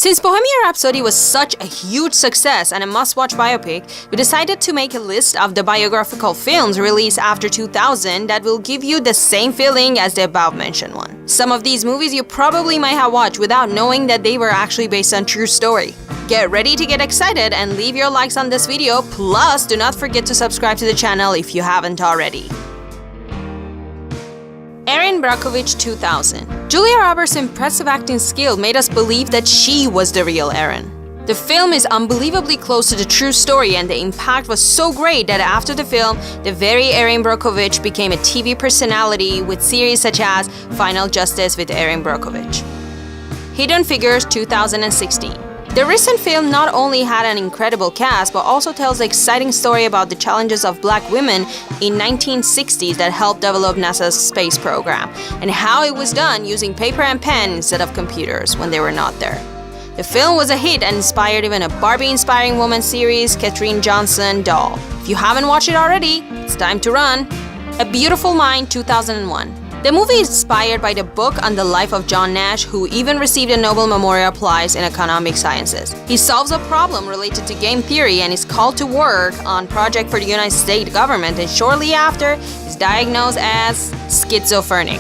Since Bohemian Rhapsody was such a huge success and a must-watch biopic, we decided to make a list of the biographical films released after 2000 that will give you the same feeling as the above-mentioned one. Some of these movies you probably might have watched without knowing that they were actually based on true story. Get ready to get excited and leave your likes on this video, plus do not forget to subscribe to the channel if you haven't already. Erin Brockovich 2000. Julia Roberts' impressive acting skill made us believe that she was the real Erin. The film is unbelievably close to the true story, and the impact was so great that after the film, the very Erin Brockovich became a TV personality with series such as Final Justice with Erin Brockovich. Hidden Figures 2016. The recent film not only had an incredible cast, but also tells an exciting story about the challenges of black women in 1960s that helped develop NASA's space program, and how it was done using paper and pen instead of computers when they were not there. The film was a hit and inspired even a Barbie-inspiring woman series, Katherine Johnson doll. If you haven't watched it already, it's time to run. A Beautiful Mind 2001. The movie is inspired by the book on the life of John Nash, who even received a Nobel Memorial Prize in Economic Sciences. He solves a problem related to game theory and is called to work on a project for the United States government, and shortly after is diagnosed as schizophrenic.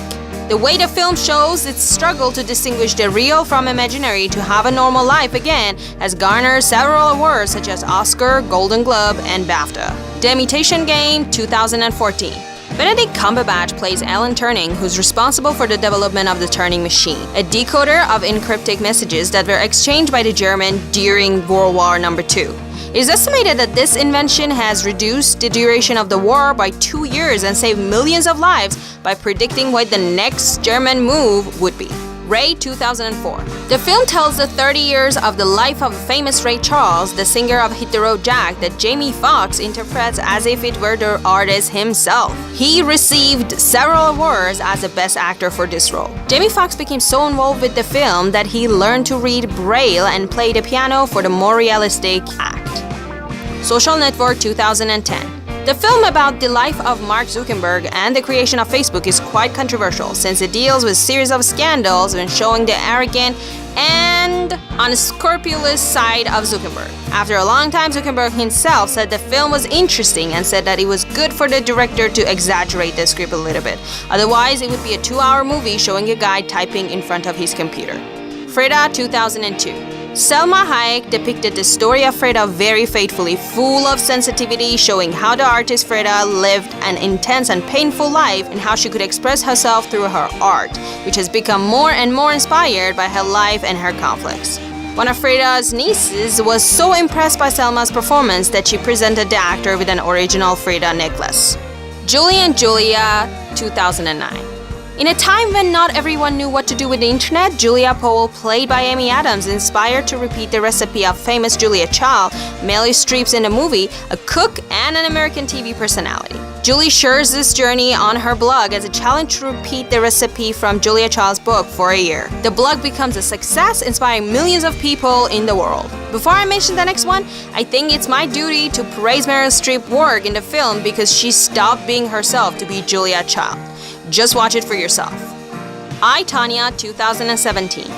The way the film shows its struggle to distinguish the real from imaginary to have a normal life again has garnered several awards such as Oscar, Golden Globe, and BAFTA. The Imitation Game 2014. Benedict Cumberbatch plays Alan Turing, who's responsible for the development of the Turing machine, a decoder of encrypted messages that were exchanged by the Germans during World War II. It is estimated that this invention has reduced the duration of the war by 2 years and saved millions of lives by predicting what the next German move would be. Ray 2004. The film tells the 30 years of the life of famous Ray Charles, the singer of Hit the Road Jack, that Jamie Foxx interprets as if it were the artist himself. He received several awards as the best actor for this role. Jamie Foxx became so involved with the film that he learned to read Braille and play the piano for the more realistic act. Social Network 2010. The film about the life of Mark Zuckerberg and the creation of Facebook is quite controversial, since it deals with a series of scandals when showing the arrogant and unscrupulous side of Zuckerberg. After a long time, Zuckerberg himself said the film was interesting and said that it was good for the director to exaggerate the script a little bit. Otherwise, it would be a 2-hour movie showing a guy typing in front of his computer. Frida 2002. Selma Hayek depicted the story of Frida very faithfully, full of sensitivity, showing how the artist Frida lived an intense and painful life and how she could express herself through her art, which has become more and more inspired by her life and her conflicts. One of Frida's nieces was so impressed by Selma's performance that she presented the actor with an original Frida necklace. Julie and Julia 2009. In a time when not everyone knew what to do with the internet, Julia Powell, played by Amy Adams, inspired to repeat the recipe of famous Julia Child, Meryl Streep's in the movie, a cook and an American TV personality. Julie shares this journey on her blog as a challenge to repeat the recipe from Julia Child's book for a year. The blog becomes a success, inspiring millions of people in the world. Before I mention the next one, I think it's my duty to praise Meryl Streep's work in the film because she stopped being herself to be Julia Child. Just watch it for yourself. I, Tanya 2017.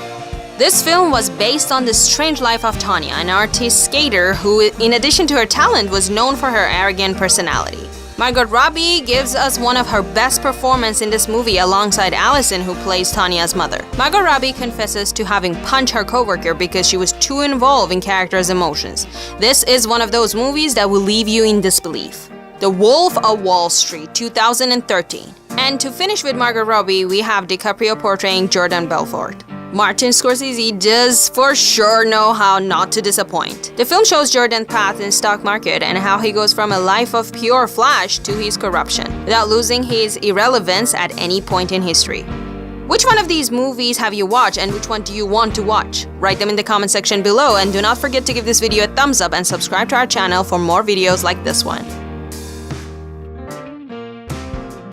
This film was based on the strange life of Tanya, an artist skater who, in addition to her talent, was known for her arrogant personality. Margot Robbie gives us one of her best performances in this movie alongside Allison, who plays Tanya's mother. Margot Robbie confesses to having punched her coworker because she was too involved in characters' emotions. This is one of those movies that will leave you in disbelief. The Wolf of Wall Street 2013. And to finish with Margot Robbie, we have DiCaprio portraying Jordan Belfort. Martin Scorsese does for sure know how not to disappoint. The film shows Jordan's path in stock market and how he goes from a life of pure flash to his corruption, without losing his irrelevance at any point in history. Which one of these movies have you watched and which one do you want to watch? Write them in the comment section below, and do not forget to give this video a thumbs up and subscribe to our channel for more videos like this one.